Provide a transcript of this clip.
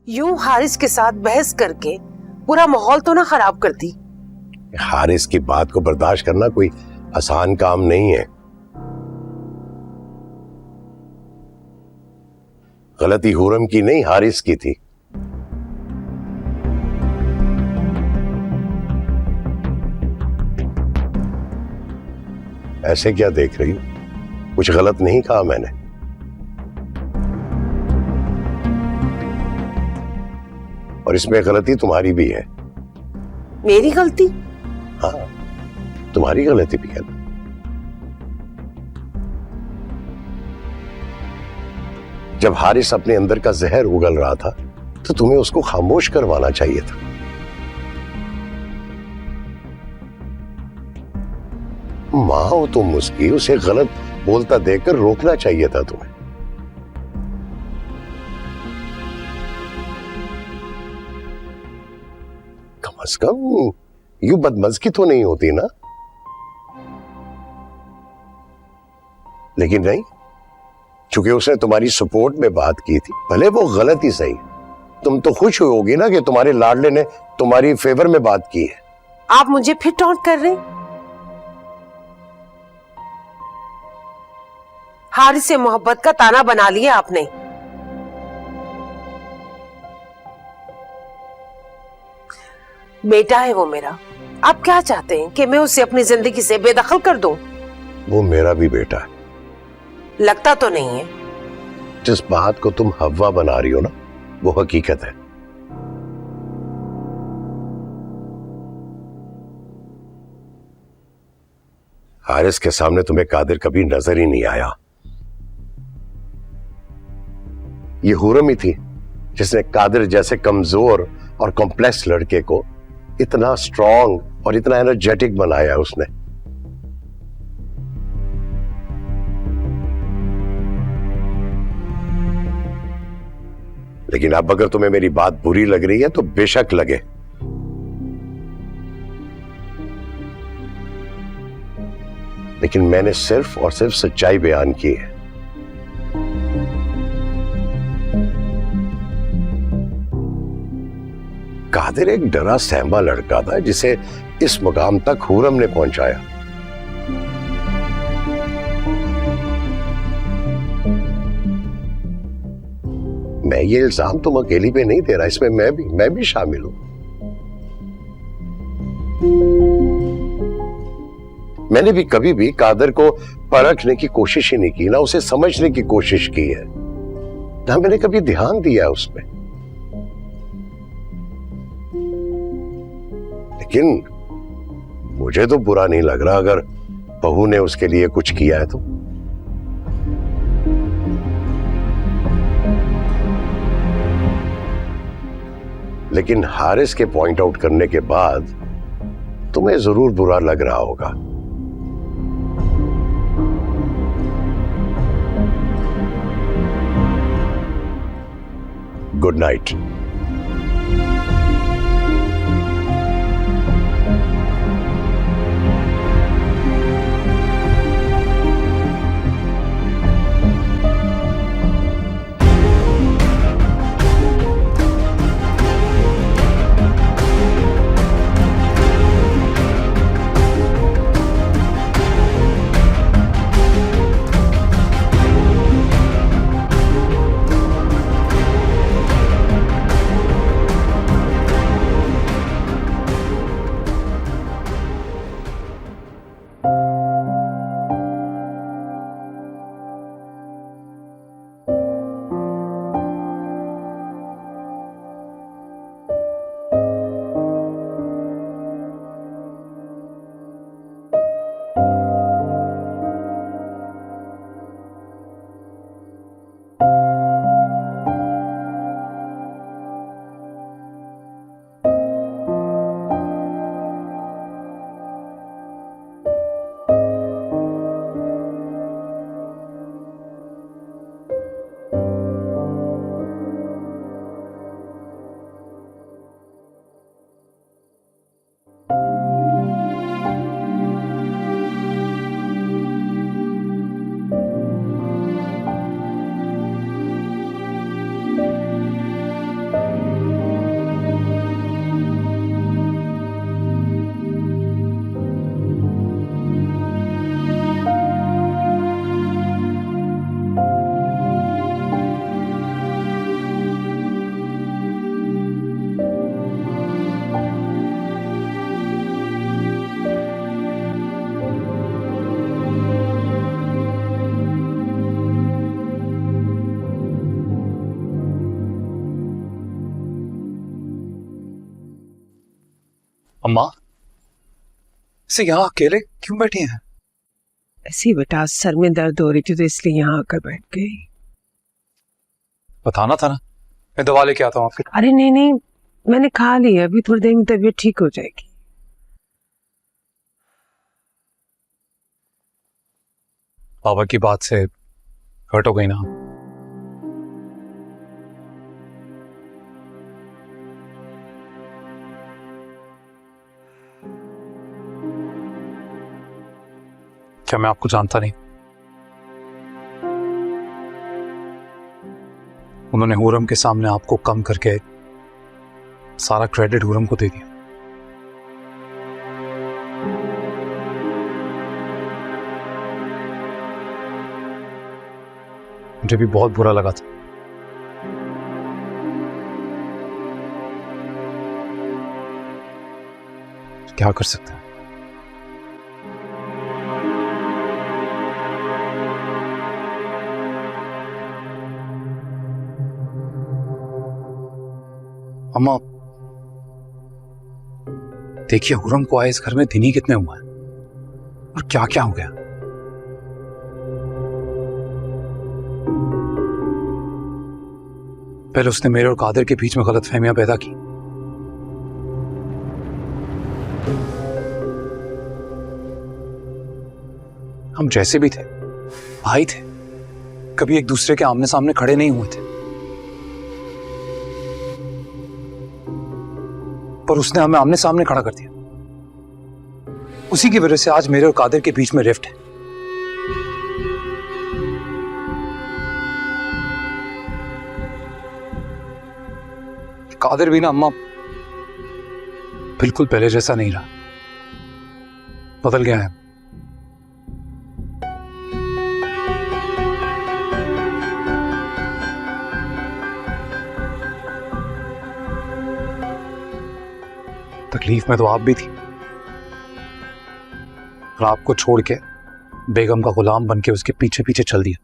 यूं हारिस के साथ बहस करके पूरा माहौल तो ना खराब करती। हारिस की बात को बर्दाश्त करना कोई आसान काम नहीं है। गलती हुरम की नहीं, हारिस की थी। ऐसे क्या देख रही हो? कुछ गलत नहीं कहा मैंने। और इसमें गलती तुम्हारी भी है। मेरी गलती? हाँ, तुम्हारी गलती भी है। जब हारिस अपने अंदर का जहर उगल रहा था तो तुम्हें उसको खामोश करवाना चाहिए था। मां हो तुम उसकी, उसे गलत बोलता देखकर रोकना चाहिए था तुम्हें। कम से कम यूं बदमज़गी तो नहीं होती ना। लेकिन नहीं, चूंकि उसने तुम्हारी सपोर्ट में बात की थी, भले वो गलत ही सही, तुम तो खुश होगी ना कि तुम्हारे लाडले ने तुम्हारी फेवर में बात की है। आप मुझे फिर टॉन्ट कर रहे? हारिस से मोहब्बत का ताना बना लिया आपने। बेटा है वो मेरा, आप क्या चाहते हैं कि मैं उसे अपनी जिंदगी से बेदखल कर दूं? वो मेरा भी बेटा है। लगता तो नहीं है। जिस बात को तुम हवा बना रही हो ना, वो हकीकत है। हारिस के सामने तुम्हें कादिर कभी नजर ही नहीं आया। ये हुरम ही थी जिसने कादिर जैसे कमजोर और कॉम्प्लेक्स लड़के को इतना स्ट्रॉन्ग और इतना एनर्जेटिक बनाया उसने। लेकिन अब अगर तुम्हें मेरी बात बुरी लग रही है तो बेशक लगे, लेकिन मैंने सिर्फ और सिर्फ सच्चाई बयान की है। कादिर एक डरा सहमा लड़का था जिसे इस मुकाम तक हुरम ने पहुंचाया। मैं ये इल्जाम तुम अकेली पे नहीं दे रहा, इसमें मैं भी शामिल हूं। मैंने भी कभी भी कादिर को परखने की कोशिश ही नहीं की, ना उसे समझने की कोशिश की है, ना मैंने कभी ध्यान दिया है उसमें। लेकिन मुझे तो बुरा नहीं लग रहा अगर बहू ने उसके लिए कुछ किया है तो। लेकिन हारिस के पॉइंट आउट करने के बाद तुम्हें जरूर बुरा लग रहा होगा। Good night. अम्मा से यहाँ अकेले क्यों बैठी हैं? ऐसी बेटा, सर में दर्द हो रही थी तो इसलिए यहाँ आकर बैठ गई। बताना था ना, मैं दवा लेके आता हूँ आपके। अरे नहीं नहीं, मैंने खा लिया, अभी थोड़ी देर में तबीयत ठीक हो जाएगी। बाबा की बात से हर्ट हो गई ना? क्या मैं आपको जानता नहीं? उन्होंने हुरम के सामने आपको कम करके सारा क्रेडिट हुरम को दे दिया। मुझे भी बहुत बुरा लगा था। क्या कर सकते हैं? अम्मा देखिए, हुरम को आए इस घर में दिन ही कितने हुए हैं और क्या क्या हो गया। पहले उसने मेरे और कादिर के बीच में गलतफहमियां पैदा की। हम जैसे भी थे, भाई थे, कभी एक दूसरे के आमने सामने खड़े नहीं हुए थे, पर उसने हमें आमने सामने खड़ा कर दिया। उसी की वजह से आज मेरे और कादिर के बीच में रिफ्ट है। कादिर भी ना अम्मा बिल्कुल पहले जैसा नहीं रहा, बदल गया है। तकलीफ में तो आप भी थी, और आपको छोड़ के बेगम का गुलाम बन के उसके पीछे पीछे चल दिया।